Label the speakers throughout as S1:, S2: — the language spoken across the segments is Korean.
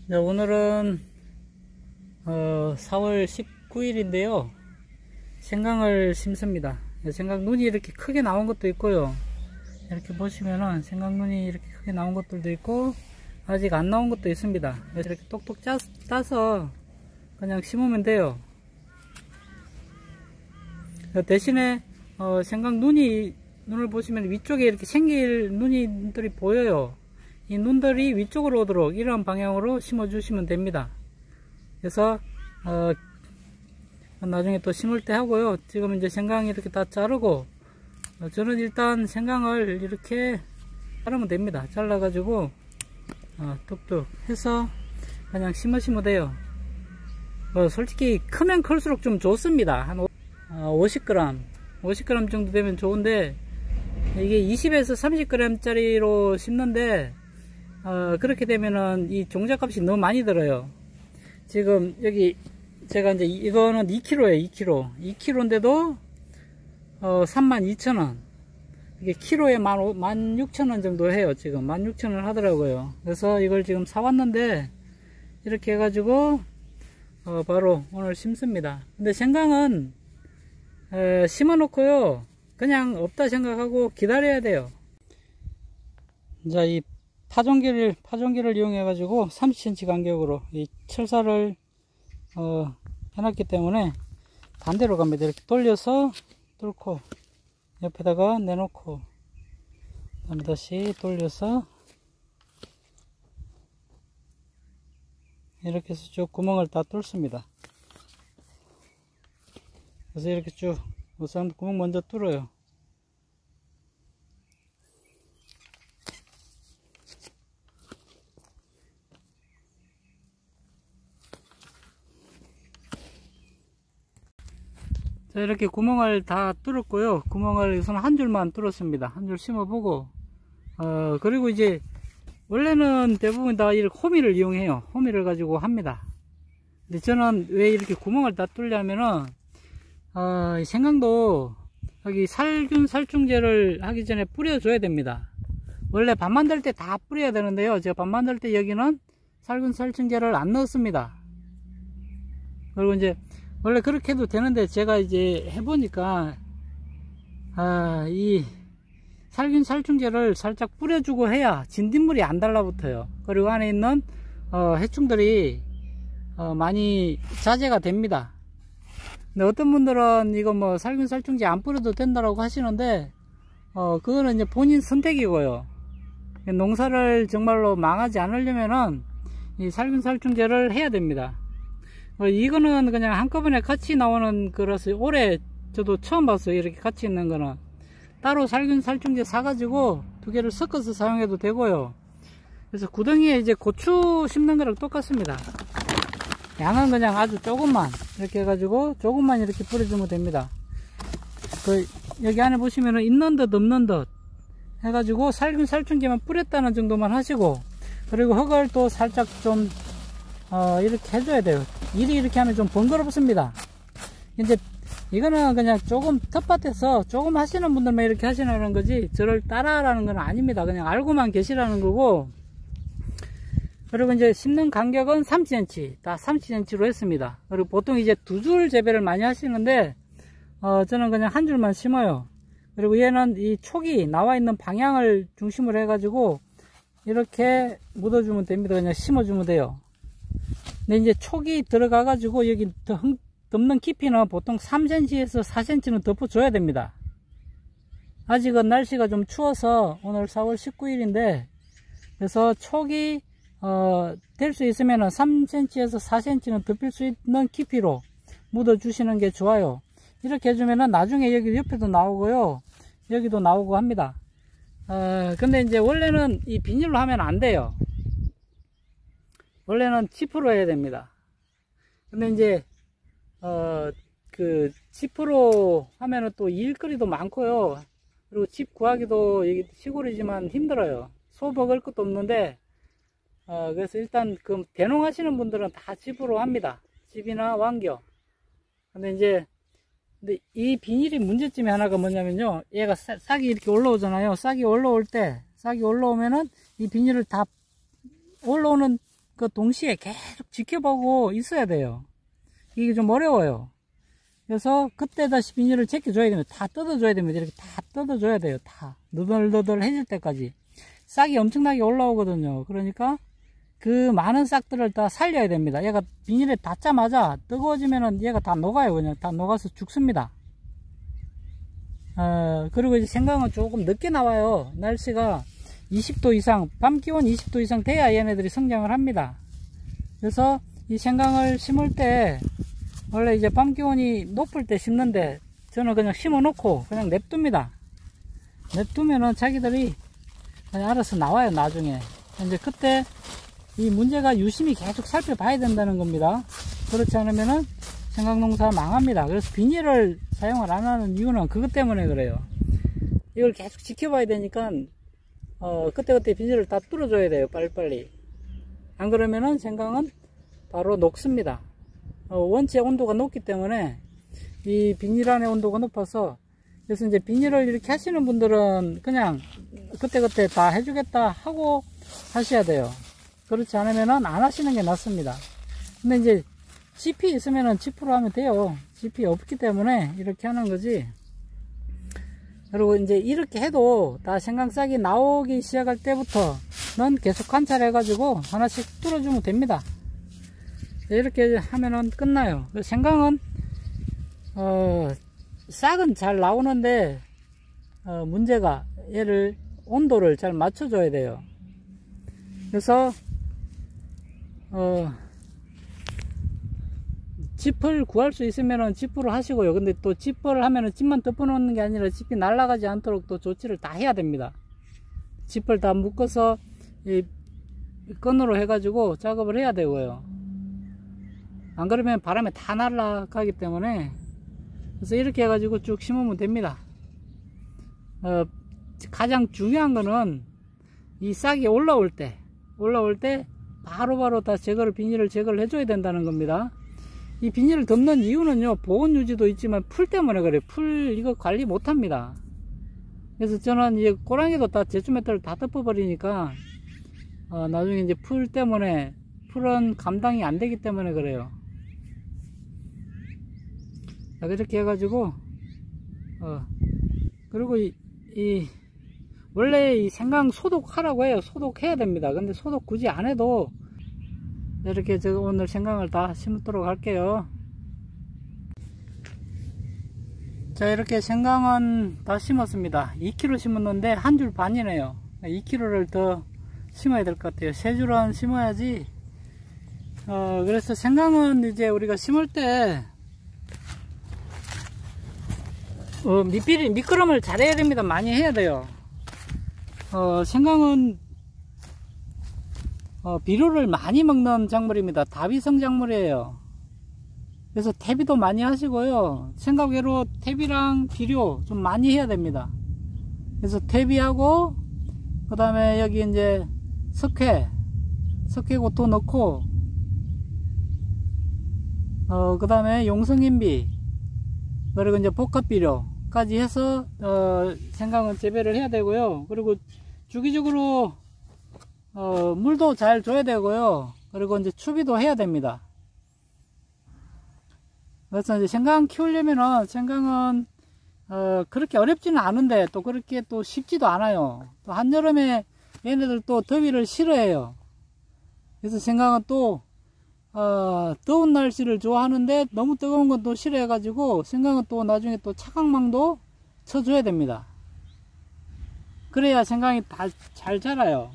S1: 네, 오늘은 4월 19일인데요. 생강을 심습니다. 생강 눈이 이렇게 크게 나온 것도 있고요. 이렇게 보시면은 생강 눈이 이렇게 크게 나온 것들도 있고 아직 안 나온 것도 있습니다. 이렇게 똑똑 따서 그냥 심으면 돼요. 대신에 생강 눈을 보시면 위쪽에 이렇게 생길 눈들이 보여요. 이 눈들이 위쪽으로 오도록 이런 방향으로 심어 주시면 됩니다. 그래서 나중에 또 심을 때 하고요. 지금 이제 생강이 이렇게 다 자르고 저는 일단 생강을 이렇게 자르면 됩니다. 잘라 가지고 뚝뚝 해서 그냥 심으시면 돼요. 솔직히 크면 클수록 좀 좋습니다. 한 50g 정도 되면 좋은데 이게 20에서 30g 짜리로 심는데 그렇게 되면은 이 종잣값이 너무 많이 들어요. 지금 여기 제가 이제 이거는 2kg에요. 2kg인데도 32,000원. 이게 키로에 16,000원 정도 해요. 지금 16,000원 하더라고요. 그래서 이걸 지금 사왔는데 이렇게 해가지고 바로 오늘 심습니다. 근데 생강은 심어 놓고요 그냥 없다 생각하고 기다려야 돼요. 자, 이 파종기를 이용해 가지고 30cm 간격으로 이 철사를 해놨기 때문에 반대로 갑니다. 이렇게 돌려서 뚫고 옆에다가 내놓고 그다음에 다시 돌려서 이렇게 해서 쭉 구멍을 다 뚫습니다. 그래서 이렇게 쭉 우선 구멍 먼저 뚫어요. 자, 이렇게 구멍을 다 뚫었고요. 구멍을 우선 한 줄만 뚫었습니다. 한 줄 심어보고 그리고 이제 원래는 대부분 다 이렇게 호미를 이용해요. 호미를 가지고 합니다. 근데 저는 왜 이렇게 구멍을 다 뚫냐면은 생강도 여기 살균 살충제를 하기 전에 뿌려줘야 됩니다. 원래 밥 만들 때 다 뿌려야 되는데요. 제가 밥 만들 때 여기는 살균 살충제를 안 넣었습니다. 그리고 이제 원래 그렇게 해도 되는데 제가 이제 해보니까 이 살균 살충제를 살짝 뿌려주고 해야 진딧물이 안 달라붙어요. 그리고 안에 있는 해충들이 많이 자제가 됩니다. 근데 어떤 분들은 이거 뭐 살균 살충제 안 뿌려도 된다라고 하시는데 그거는 이제 본인 선택이고요. 농사를 정말로 망하지 않으려면은 이 살균 살충제를 해야 됩니다. 이거는 그냥 한꺼번에 같이 나오는 거라서 올해 저도 처음 봤어요. 이렇게 같이 있는 거는 따로 살균 살충제 사가지고 두 개를 섞어서 사용해도 되고요. 그래서 구덩이에 이제 고추 심는 거랑 똑같습니다. 양은 그냥 아주 조금만 이렇게 해가지고 조금만 이렇게 뿌려주면 됩니다. 여기 안에 보시면은 있는 듯 없는 듯 해가지고 살균 살충제만 뿌렸다는 정도만 하시고, 그리고 흙을 또 살짝 좀 이렇게 해줘야 돼요. 일이 이렇게 하면 좀 번거롭습니다. 이제 이거는 그냥 조금 텃밭에서 조금 하시는 분들만 이렇게 하시라는 거지 저를 따라하라는 건 아닙니다. 그냥 알고만 계시라는 거고. 그리고 이제 심는 간격은 30cm, 다 30cm로 했습니다. 그리고 보통 이제 두 줄 재배를 많이 하시는데 저는 그냥 한 줄만 심어요. 그리고 얘는 이 촉이 나와 있는 방향을 중심으로 해가지고 이렇게 묻어주면 됩니다. 그냥 심어주면 돼요. 근데 이제 촉이 들어가 가지고 여기 덮는 깊이는 보통 3cm에서 4cm는 덮어줘야 됩니다. 아직은 날씨가 좀 추워서 오늘 4월 19일인데 그래서 촉이 될 수 있으면 3cm에서 4cm는 덮일 수 있는 깊이로 묻어 주시는 게 좋아요. 이렇게 해주면은 나중에 여기 옆에도 나오고요 여기도 나오고 합니다. 근데 이제 원래는 이 비닐로 하면 안 돼요. 원래는 지프로 해야 됩니다. 근데 이제 그 지프로 하면은 또 일거리도 많고요. 그리고 집 구하기도 여기 시골이지만 힘들어요. 소 먹을 것도 없는데 그래서 일단 그 대농하시는 분들은 다 지프로 합니다. 집이나 왕겨. 근데 이 비닐이 문제점이 하나가 뭐냐면요, 얘가 싹이 이렇게 올라오잖아요. 싹이 올라오면은 이 비닐을 다 올라오는 그 동시에 계속 지켜보고 있어야 돼요. 이게 좀 어려워요. 그래서 그때 다시 비닐을 제껴줘야 됩니다. 다 뜯어줘야 됩니다. 이렇게 다 뜯어줘야 돼요. 다 너덜너덜해질 때까지. 싹이 엄청나게 올라오거든요. 그러니까 그 많은 싹들을 다 살려야 됩니다. 얘가 비닐에 닿자마자 뜨거워지면은 얘가 다 녹아요. 그냥 다 녹아서 죽습니다. 그리고 이제 생강은 조금 늦게 나와요. 날씨가 20도 이상, 밤 기온 20도 이상 돼야 얘네들이 성장을 합니다. 그래서 이 생강을 심을 때 원래 이제 밤 기온이 높을 때 심는데 저는 그냥 심어 놓고 그냥 냅둡니다. 냅두면은 자기들이 그냥 알아서 나와요. 나중에 이제 그때 이 문제가 유심히 계속 살펴봐야 된다는 겁니다. 그렇지 않으면은 생강 농사 망합니다. 그래서 비닐을 사용을 안 하는 이유는 그것 때문에 그래요. 이걸 계속 지켜봐야 되니까 그때그때 비닐을 다 뚫어줘야 돼요. 빨리빨리. 안 그러면은 생강은 바로 녹습니다. 원체 온도가 높기 때문에 이 비닐 안의 온도가 높아서, 그래서 이제 비닐을 이렇게 하시는 분들은 그냥 그때그때 다 해주겠다 하고 하셔야 돼요. 그렇지 않으면은 안 하시는 게 낫습니다. 근데 이제 짚이 있으면은 짚으로 하면 돼요. 짚이 없기 때문에 이렇게 하는 거지. 그리고 이제 이렇게 해도 다 생강싹이 나오기 시작할 때부터는 계속 관찰해 가지고 하나씩 뚫어주면 됩니다. 이렇게 하면은 끝나요. 생강은 싹은 잘 나오는데 문제가 얘를 온도를 잘 맞춰줘야 돼요. 그래서 짚을 구할 수 있으면은 짚으로 하시고요. 근데 또 짚을 하면은 짚만 덮어 놓는 게 아니라 짚이 날아가지 않도록 또 조치를 다 해야 됩니다. 짚을 다 묶어서 이 끈으로 해가지고 작업을 해야 되고요. 안 그러면 바람에 다 날아가기 때문에, 그래서 이렇게 해가지고 쭉 심으면 됩니다. 가장 중요한 거는 이 싹이 올라올 때 바로바로 다 비닐을 제거를 해줘야 된다는 겁니다. 이 비닐을 덮는 이유는요, 보온 유지도 있지만 풀 때문에 그래요. 풀 이거 관리 못합니다. 그래서 저는 이제 꼬랑이도 다 제초매트를 다 덮어버리니까 나중에 이제 풀 때문에, 풀은 감당이 안 되기 때문에 그래요. 자, 이렇게 해가지고 그리고 원래 이 생강 소독하라고 해요. 소독해야 됩니다. 근데 소독 굳이 안 해도 이렇게 제가 오늘 생강을 다 심도록 할게요. 자, 이렇게 생강은 다 심었습니다. 2kg 심었는데 한 줄 반이네요. 2kg를 더 심어야 될 것 같아요. 3줄은 심어야지. 그래서 생강은 이제 우리가 심을 때 미끄럼을 잘해야 됩니다. 많이 해야 돼요. 생강은 비료를 많이 먹는 작물입니다. 다비성 작물이에요. 그래서 퇴비도 많이 하시고요. 생각 외로 퇴비랑 비료 좀 많이 해야 됩니다. 그래서 퇴비하고 그 다음에 여기 이제 석회고토 넣고 그 다음에 용성인비 그리고 이제 복합비료까지 해서 생강은 재배를 해야 되고요. 그리고 주기적으로 물도 잘 줘야 되고요. 그리고 이제 추비도 해야 됩니다. 그래서 이제 생강 키우려면은 생강은 그렇게 어렵지는 않은데 또 그렇게 또 쉽지도 않아요. 또 한여름에 얘네들 또 더위를 싫어해요. 그래서 생강은 또 더운 날씨를 좋아하는데 너무 뜨거운 건 또 싫어해 가지고 생강은 또 나중에 또 차광망도 쳐줘야 됩니다. 그래야 생강이 다 잘 자라요.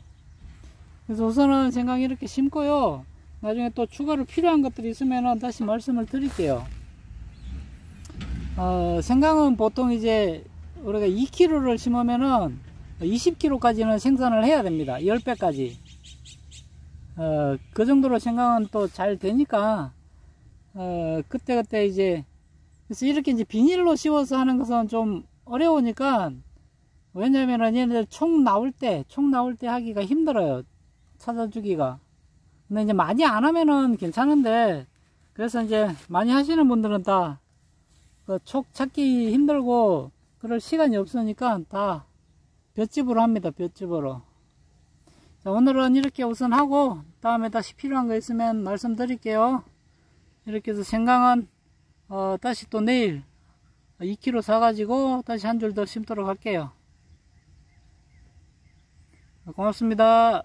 S1: 그래서 우선은 생강 이렇게 심고요. 나중에 또 추가로 필요한 것들이 있으면 다시 말씀을 드릴게요. 생강은 보통 이제 우리가 2kg를 심으면은 20kg까지는 생산을 해야 됩니다. 10배까지. 그 정도로 생강은 또 잘 되니까, 그때그때 이제, 그래서 이렇게 이제 비닐로 씌워서 하는 것은 좀 어려우니까, 왜냐면은 얘네들 총 나올 때 하기가 힘들어요. 찾아주기가. 근데 이제 많이 안 하면은 괜찮은데, 그래서 이제 많이 하시는 분들은 다, 촉 찾기 힘들고, 그럴 시간이 없으니까 다 볏짚으로 합니다. 볏짚으로. 자, 오늘은 이렇게 우선 하고 다음에 다시 필요한 거 있으면 말씀드릴게요. 이렇게 해서 생강은 다시 또 내일 2kg 사가지고 다시 한 줄 더 심도록 할게요. 고맙습니다.